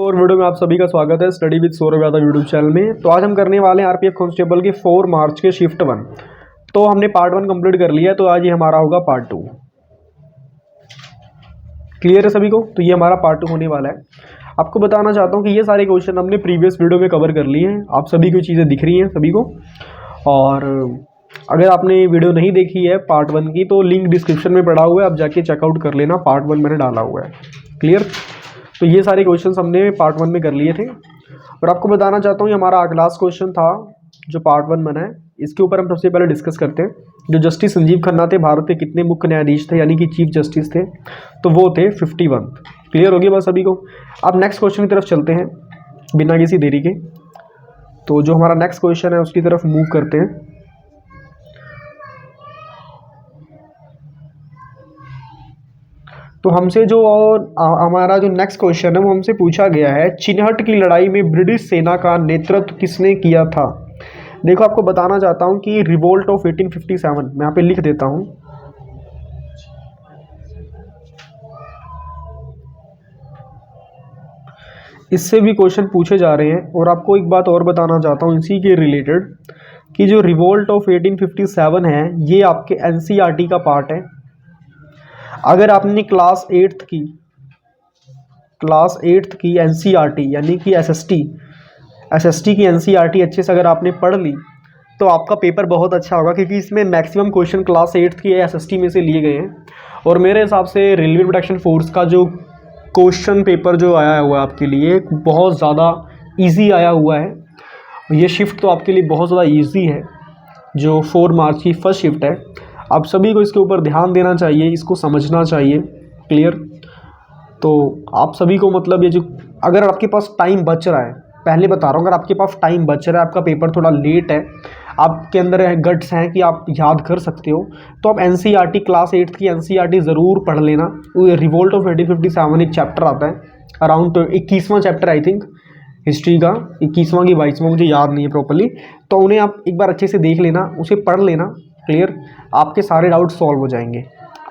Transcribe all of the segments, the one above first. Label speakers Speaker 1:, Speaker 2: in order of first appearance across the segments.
Speaker 1: और वीडियो में आप सभी का स्वागत है study with Saurabh Yadav YouTube channel में। तो आज हम करने वाले हैं आरपीएफ कांस्टेबल के 4 मार्च के शिफ्ट 1। तो हमने पार्ट 1 कंप्लीट कर लिया है, तो आज ये हमारा होगा पार्ट 2। क्लियर है सभी को? तो ये हमारा पार्ट 2 होने वाला है। आपको बताना चाहता हूँ कि ये सारे क्वेश्चन हमने प्रीवियस वीडियो में कवर कर लिए हैं। आप सभी को चीज़ें दिख रही हैं सभी को। और अगर आपने वीडियो नहीं देखी है पार्ट 1 की, तो लिंक डिस्क्रिप्शन में पड़ा हुआ है, आप जाके चेकआउट कर लेना। पार्ट 1 मैंने डाला हुआ है। क्लियर? तो ये सारे क्वेश्चंस हमने पार्ट 1 में कर लिए थे। और आपको बताना चाहता हूँ ये हमारा लास्ट क्वेश्चन था जो पार्ट 1 बना है। इसके ऊपर हम सबसे पहले डिस्कस करते हैं। जो जस्टिस संजीव खन्ना थे, भारत के कितने मुख्य न्यायाधीश थे, यानी कि चीफ जस्टिस थे, तो वो थे 51। क्लियर हो गया बस सभी को? अब नेक्स्ट क्वेश्चन की तरफ चलते हैं बिना किसी देरी के। तो जो हमारा नेक्स्ट क्वेश्चन है उसकी तरफ मूव करते हैं। तो हमसे जो और हमारा जो नेक्स्ट क्वेश्चन है वो हमसे पूछा गया है, चिनहट की लड़ाई में ब्रिटिश सेना का नेतृत्व किसने किया था? देखो, आपको बताना चाहता हूँ कि रिवोल्ट ऑफ 1857, मैं यहाँ पे लिख देता हूँ। इससे भी क्वेश्चन पूछे जा रहे हैं। और आपको एक बात और बताना चाहता हूँ इसी के रिलेटेड, कि जो रिवोल्ट ऑफ 1857 है ये आपके एनसीईआरटी का पार्ट है। अगर आपने क्लास 8th की एनसीईआरटी यानी कि एसएसटी की एनसीईआरटी अच्छे से अगर आपने पढ़ ली तो आपका पेपर बहुत अच्छा होगा, क्योंकि इसमें मैक्सिमम क्वेश्चन क्लास 8th की एसएसटी में से लिए गए हैं। और मेरे हिसाब से रेलवे प्रोटेक्शन फोर्स का जो क्वेश्चन पेपर जो आया हुआ है आपके लिए बहुत ज़्यादा ईजी आया हुआ है। ये शिफ्ट तो आपके लिए बहुत ज़्यादा ईजी है, जो 4 मार्च की फर्स्ट शिफ्ट है। आप सभी को इसके ऊपर ध्यान देना चाहिए, इसको समझना चाहिए। क्लियर? तो आप सभी को मतलब ये जो, अगर आपके पास टाइम बच रहा है, पहले बता रहा हूँ, अगर आपके पास टाइम बच रहा है, आपका पेपर थोड़ा लेट है, आपके अंदर गट्स हैं कि आप याद कर सकते हो, तो आप एनसीईआरटी क्लास 8th की एनसीईआरटी ज़रूर पढ़ लेना। रिवोल्ट ऑफ 1857 एक चैप्टर आता है, अराउंड 21वां चैप्टर आई थिंक हिस्ट्री का, 21वां की 22वां, मुझे याद नहीं है प्रॉपरली। तो उन्हें आप एक बार अच्छे से देख लेना, उसे पढ़ लेना। क्लियर? आपके सारे डाउट सॉल्व हो जाएंगे।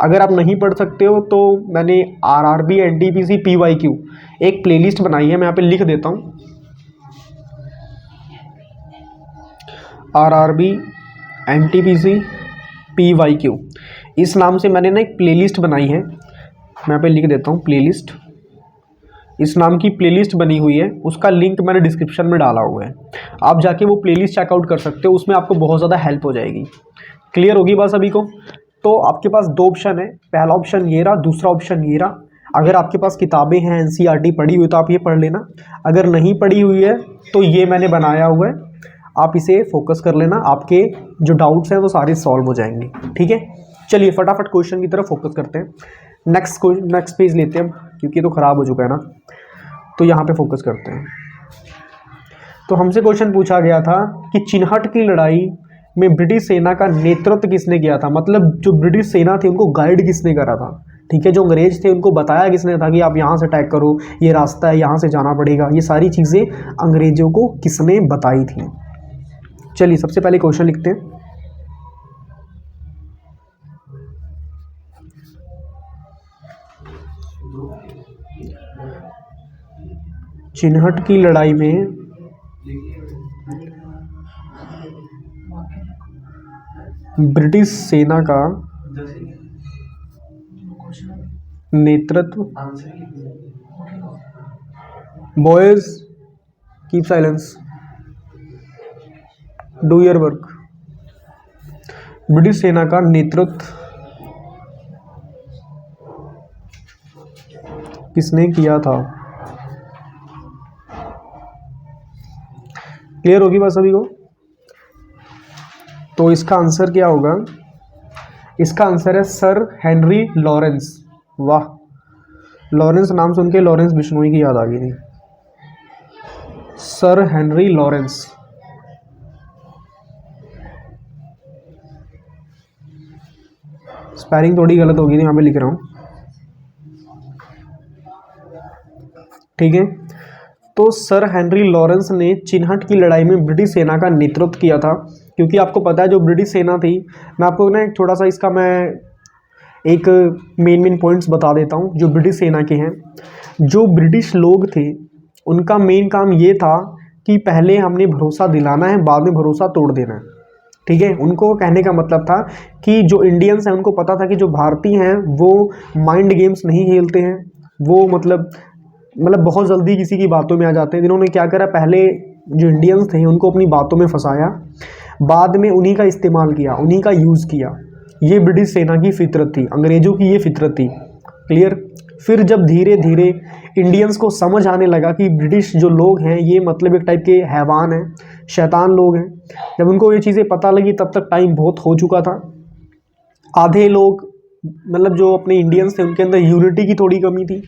Speaker 1: अगर आप नहीं पढ़ सकते हो तो मैंने आरआरबी एनटीपीसी पीवाईक्यू एक प्लेलिस्ट बनाई है, मैं यहाँ पे लिख देता हूँ। आरआरबी एनटीपीसी पीवाईक्यू इस नाम से मैंने ना एक प्लेलिस्ट बनाई है, मैं यहाँ पे लिख देता हूँ प्लेलिस्ट। इस नाम की प्लेलिस्ट बनी हुई है, उसका लिंक मैंने डिस्क्रिप्शन में डाला हुआ है। आप जाके वो प्लेलिस्ट चेकआउट कर सकते हो, उसमें आपको बहुत ज़्यादा हेल्प हो जाएगी। क्लियर होगी बात सभी को? तो आपके पास 2 ऑप्शन है, पहला ऑप्शन ये रहा, दूसरा ऑप्शन ये रहा। अगर आपके पास किताबें हैं एनसीईआरटी पढ़ी हुई तो आप ये पढ़ लेना, अगर नहीं पढ़ी हुई है तो ये मैंने बनाया हुआ है, आप इसे फोकस कर लेना। आपके जो डाउट्स हैं वो सारे सॉल्व हो जाएंगे। ठीक है, चलिए फटाफट क्वेश्चन की तरफ फोकस करते हैं। नेक्स्ट पेज लेते हैं हम, क्योंकि तो ख़राब हो चुका है ना, तो यहाँ पे फोकस करते हैं। तो हमसे क्वेश्चन पूछा गया था कि चिनहट की लड़ाई में ब्रिटिश सेना का नेतृत्व किसने किया था? मतलब जो ब्रिटिश सेना थी उनको गाइड किसने करा था? ठीक है, जो अंग्रेज थे उनको बताया किसने था कि आप यहाँ से अटैक करो, ये रास्ता है, यहाँ से जाना पड़ेगा। ये सारी चीज़ें अंग्रेजों को किसने बताई थी? चलिए सबसे पहले क्वेश्चन लिखते हैं। चिनहट की लड़ाई में ब्रिटिश सेना का नेतृत्व, boys keep silence, do your work. British सेना का नेतृत्व किसने किया था? क्लियर होगी बात सभी को? तो इसका आंसर क्या होगा? इसका आंसर है सर हेनरी लॉरेंस। वाह, लॉरेंस नाम सुन के लॉरेंस बिश्नोई की याद आ गई थी। Sir Henry Lawrence. स्पेलिंग थोड़ी गलत होगी, यहाँ पे लिख रहा हूँ। ठीक है, तो सर हेनरी लॉरेंस ने चिनहट की लड़ाई में ब्रिटिश सेना का नेतृत्व किया था। क्योंकि आपको पता है जो ब्रिटिश सेना थी, मैं आपको ना एक थोड़ा सा इसका मैं एक मेन पॉइंट्स बता देता हूँ जो ब्रिटिश सेना के हैं। जो ब्रिटिश लोग थे उनका मेन काम ये था कि पहले हमने भरोसा दिलाना है, बाद में भरोसा तोड़ देना है। ठीक है, उनको कहने का मतलब था कि जो इंडियंस हैं उनको पता था कि जो भारतीय हैं वो माइंड गेम्स नहीं खेलते हैं, वो मतलब बहुत जल्दी किसी की बातों में आ जाते हैं। जिन्होंने क्या करा, पहले जो इंडियंस थे उनको अपनी बातों में फंसाया, बाद में उन्हीं का इस्तेमाल किया, उन्हीं का यूज़ किया। ये ब्रिटिश सेना की फितरत थी, अंग्रेज़ों की ये फितरत थी। क्लियर। फिर जब धीरे धीरे इंडियंस को समझ आने लगा कि ब्रिटिश जो लोग हैं ये मतलब एक टाइप के हैवान हैं, शैतान लोग हैं, जब उनको ये चीज़ें पता लगी तब तक टाइम बहुत हो चुका था। आधे लोग मतलब जो अपने इंडियंस थे उनके अंदर यूनिटी की थोड़ी कमी थी,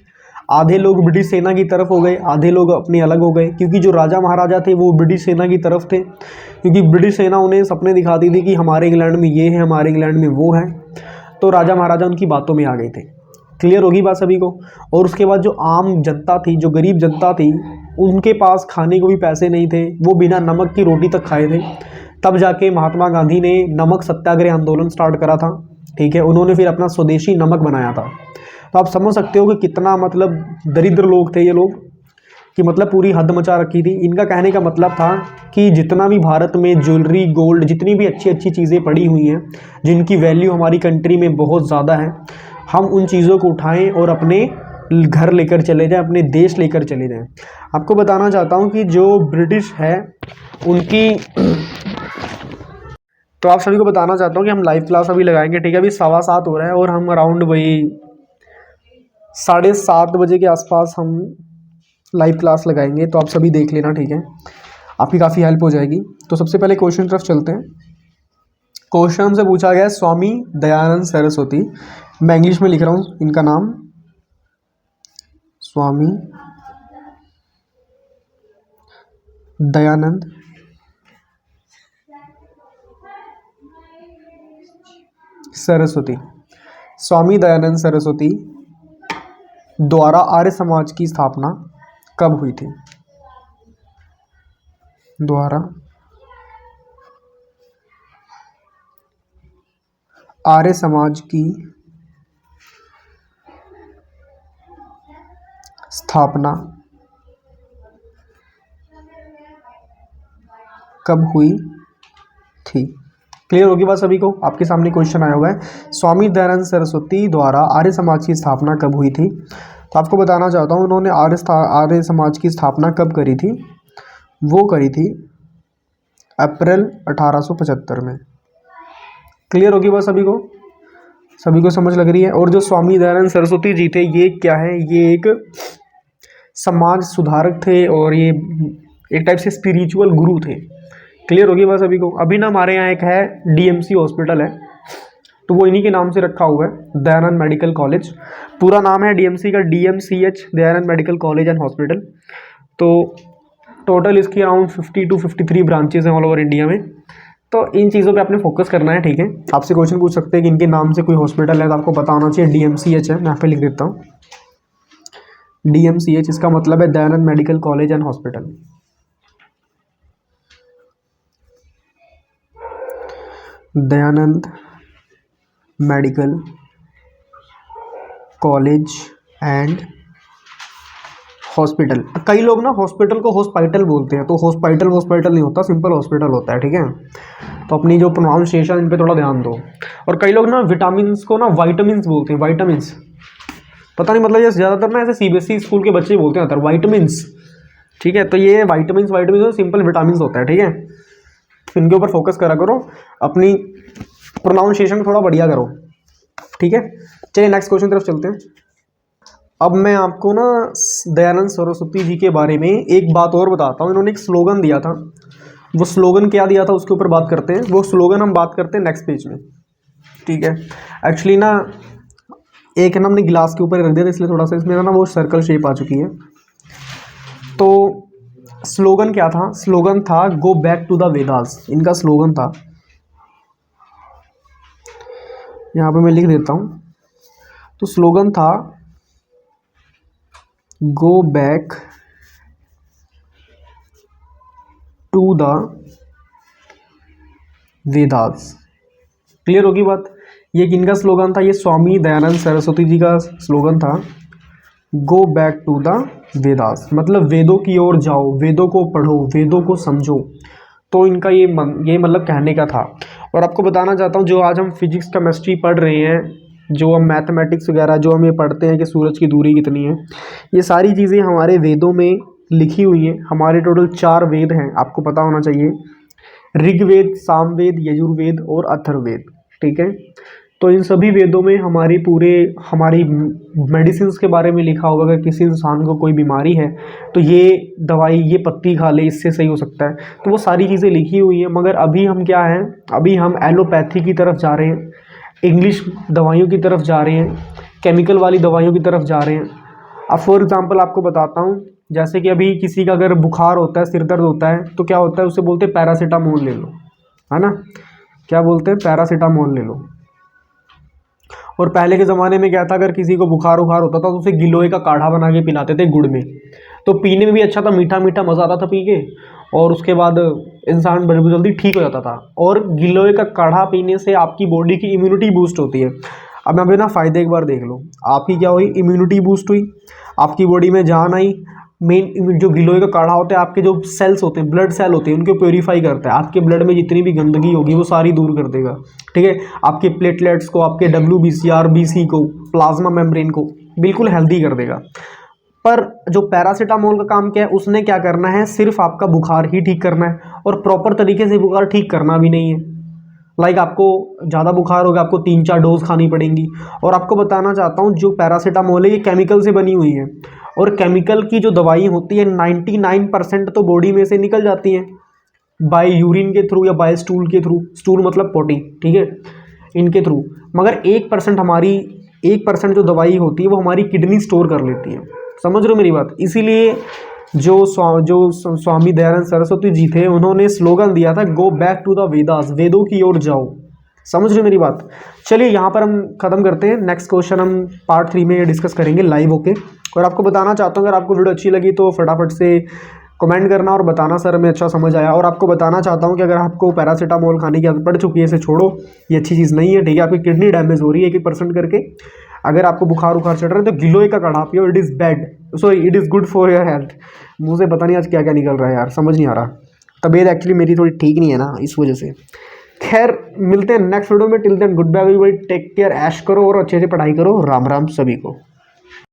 Speaker 1: आधे लोग ब्रिटिश सेना की तरफ हो गए, आधे लोग अपने अलग हो गए, क्योंकि जो राजा महाराजा थे वो ब्रिटिश सेना की तरफ थे, क्योंकि ब्रिटिश सेना उन्हें सपने दिखाती थी कि हमारे इंग्लैंड में ये है, हमारे इंग्लैंड में वो है, तो राजा महाराजा उनकी बातों में आ गए थे। क्लियर होगी बात सभी को। और उसके बाद जो आम जनता थी, जो गरीब जनता थी, उनके पास खाने को भी पैसे नहीं थे, वो बिना नमक की रोटी तक खाए थे। तब जाके महात्मा गांधी ने नमक सत्याग्रह आंदोलन स्टार्ट करा था। ठीक है, उन्होंने फिर अपना स्वदेशी नमक बनाया था। तो आप समझ सकते हो कि कितना मतलब दरिद्र लोग थे ये लोग, कि मतलब पूरी हद मचा रखी थी। इनका कहने का मतलब था कि जितना भी भारत में ज्वेलरी, गोल्ड, जितनी भी अच्छी अच्छी चीज़ें पड़ी हुई हैं जिनकी वैल्यू हमारी कंट्री में बहुत ज़्यादा है, हम उन चीज़ों को उठाएं और अपने घर लेकर चले जाएं, अपने देश लेकर चले जाएं। आपको बताना चाहता हूं कि जो ब्रिटिश है उनकी तो आप सभी को बताना चाहता हूं कि हम लाइव क्लास अभी लगाएंगे। ठीक है, अभी 7:15 हो रहा है और हम अराउंड वही 7:30 बजे के आसपास हम लाइव क्लास लगाएंगे, तो आप सभी देख लेना। ठीक है, आपकी काफ़ी हेल्प हो जाएगी। तो सबसे पहले क्वेश्चन तरफ चलते हैं। क्वेश्चन हमसे पूछा गया है स्वामी दयानंद सरस्वती, मैं इंग्लिश में लिख रहा हूँ इनका नाम, स्वामी दयानंद सरस्वती, स्वामी दयानंद सरस्वती द्वारा आर्य समाज की स्थापना कब हुई थी? द्वारा आर्य समाज की स्थापना कब हुई थी? क्लियर होगी बात सभी को। आपके सामने क्वेश्चन आया हुआ है, स्वामी दयानंद सरस्वती द्वारा आर्य समाज की स्थापना कब हुई थी। तो आपको बताना चाहता हूँ उन्होंने आर्य समाज की स्थापना कब करी थी। वो करी थी अप्रैल 1875 में। क्लियर होगी बात सभी को, सभी को समझ लग रही है। और जो स्वामी दयानंद सरस्वती जी थे ये क्या है, ये एक समाज सुधारक थे और ये एक टाइप से स्पिरिचुअल गुरु थे। क्लियर होगी बात सभी को। अभी ना हमारे यहाँ एक है डीएमसी हॉस्पिटल है, तो वो इन्हीं के नाम से रखा हुआ है, दयानंद मेडिकल कॉलेज। पूरा नाम है डीएमसी का DMCH, Dayanand medical college and hospital. तो टोटल इसकी अराउंड 50 to 53 ब्रांचेज हैं ऑल ओवर इंडिया में। तो इन चीज़ों पे आपने फोकस करना है। ठीक है, आपसे क्वेश्चन पूछ सकते हैं कि इनके नाम से कोई हॉस्पिटल है, तो आपको पता होना चाहिए डीएमसीएच है। मैं यहाँ पे लिख देता हूँ डीएमसीएच, इसका मतलब है Dayanand medical college and hospital. Dayanand medical college and hospital. कई लोग ना हॉस्पिटल को हॉस्पिटल बोलते हैं, तो हॉस्पिटल नहीं होता, सिंपल हॉस्पिटल होता है। ठीक है, तो अपनी जो प्रोनाउंसिएशन इन पे थोड़ा ध्यान दो। और कई लोग ना विटामिन्स को ना वाइटामिन्स बोलते हैं, वाइटामिन्स, पता नहीं मतलब ये ज़्यादातर ना ऐसे सीबीएसई स्कूल के बच्चे बोलते हैं ज़्यादातर वाइटामिन्स। ठीक है, तो ये वाइटामिन्स सिंपल विटामिन्स होता है। ठीक है, इनके ऊपर फोकस करा करो, अपनी प्रोनाउंसिएशन थोड़ा बढ़िया करो। ठीक है, चलिए नेक्स्ट क्वेश्चन तरफ चलते हैं। अब मैं आपको ना दयानंद सरस्वती जी के बारे में एक बात और बताता हूँ। इन्होंने एक स्लोगन दिया था, वो स्लोगन क्या दिया था उसके ऊपर बात करते हैं। वो स्लोगन हम बात करते हैं नेक्स्ट पेज में। ठीक है, एक्चुअली ना एक है ना हमने गिलास के ऊपर रख दिया था, इसलिए थोड़ा सा इसमें ना वो सर्कल शेप आ चुकी है। तो स्लोगन क्या था? स्लोगन था go back to the Vedas, इनका स्लोगन था। यहाँ पे मैं लिख देता हूँ। तो स्लोगन था go back to the Vedas. Clear होगी बात। ये किनका स्लोगन था? ये स्वामी दयानंद सरस्वती जी का स्लोगन था, go back to the Vedas मतलब वेदों की ओर जाओ, वेदों को पढ़ो, वेदों को समझो। तो इनका ये मतलब कहने का था। और आपको बताना चाहता हूँ, जो आज हम फिजिक्स केमिस्ट्री पढ़ रहे हैं, जो हम मैथमेटिक्स वगैरह जो हम ये पढ़ते हैं कि सूरज की दूरी कितनी है, ये सारी चीज़ें हमारे वेदों में लिखी हुई हैं। हमारे टोटल 4 वेद हैं, आपको पता होना चाहिए। ऋग्वेद, सामवेद, यजुर्वेद और अथर्ववेद। ठीक है, तो इन सभी वेदों में हमारी मेडिसिन के बारे में लिखा होगा कि किसी इंसान को कोई बीमारी है तो ये दवाई, ये पत्ती खा ले, इससे सही हो सकता है। तो वो सारी चीज़ें लिखी हुई हैं। मगर अभी हम क्या हैं, अभी हम एलोपैथी की तरफ जा रहे हैं, इंग्लिश दवाइयों की तरफ जा रहे हैं, केमिकल वाली दवाइयों की तरफ जा रहे हैं। अब फॉर एग्जांपल आपको बताता हूँ, जैसे कि अभी किसी का अगर बुखार होता है, सिर दर्द होता है, तो क्या होता है, उसे बोलते हैं पैरासीटामोल ले लो, है ना। क्या बोलते हैं, पैरासीटामोल ले लो। और पहले के ज़माने में क्या था, अगर किसी को बुखार उखार होता था तो उसे गिलोय का काढ़ा बना के पिलाते थे गुड़ में। तो पीने में भी अच्छा था, मीठा मीठा मज़ा आता था पी के, और उसके बाद इंसान बड़ी जल्दी ठीक हो जाता था। और गिलोय का काढ़ा पीने से आपकी बॉडी की इम्यूनिटी बूस्ट होती है। अब मैं ना फ़ायदे एक बार देख लो, आपकी क्या हुई, इम्यूनिटी बूस्ट हुई, आपकी बॉडी में जान आई। मेन जो गिलोय का काढ़ा होता है, आपके जो सेल्स होते हैं, ब्लड सेल होते हैं, उनको प्योरीफाई करता है। आपके ब्लड में जितनी भी गंदगी होगी वो सारी दूर कर देगा। ठीक है, आपके प्लेटलेट्स को, आपके WBC, RBC को, प्लाज्मा मेम्ब्रेन को बिल्कुल हेल्दी कर देगा। पर जो पैरासीटामोल का काम क्या है, उसने क्या करना है, सिर्फ आपका बुखार ही ठीक करना है, और प्रॉपर तरीके से बुखार ठीक करना भी नहीं है। लाइक आपको ज़्यादा बुखार होगा, आपको 3-4 डोज खानी पड़ेंगी। और आपको बताना चाहता हूँ, जो पैरासीटामोल है ये केमिकल से बनी हुई है, और केमिकल की जो दवाई होती है 99% तो बॉडी में से निकल जाती हैं बाय यूरिन के थ्रू या बाय स्टूल के थ्रू। स्टूल मतलब पोटी, ठीक है, इनके थ्रू। मगर 1% जो दवाई होती है वो हमारी किडनी स्टोर कर लेती है। समझ रहे हो मेरी बात। इसीलिए जो स्वामी दयानंद सरस्वती जी थे, उन्होंने स्लोगन दिया था, go back to the Vedas, वेदों की ओर जाओ। समझ रहे हो मेरी बात। चलिए यहाँ पर हम खत्म करते हैं। नेक्स्ट क्वेश्चन हम पार्ट 3 में डिस्कस करेंगे लाइव होके। और आपको बताना चाहता हूँ, अगर आपको वीडियो अच्छी लगी तो फटाफट से कमेंट करना और बताना सर हमें अच्छा समझ आया। और आपको बताना चाहता हूँ कि अगर आपको पैरासीटामोल खाने की आदत पड़ चुकी है, इसे छोड़ो, ये अच्छी चीज़ नहीं है। ठीक है, आपकी किडनी डैमेज हो रही है 1% करके। अगर आपको बुखार उखार चढ़ रहा है तो गिलोय का काढ़ा पियो, it is bad, sorry it is good for your health. मुँह से पता नहीं आज क्या क्या निकल रहा है यार, समझ नहीं आ रहा। तबीयत एक्चुअली मेरी थोड़ी ठीक नहीं है ना, इस वजह से। खैर, मिलते हैं नेक्स्ट वीडियो में। Till then good bye everybody, take care, ऐश करो और अच्छे से पढ़ाई करो। राम राम सभी को।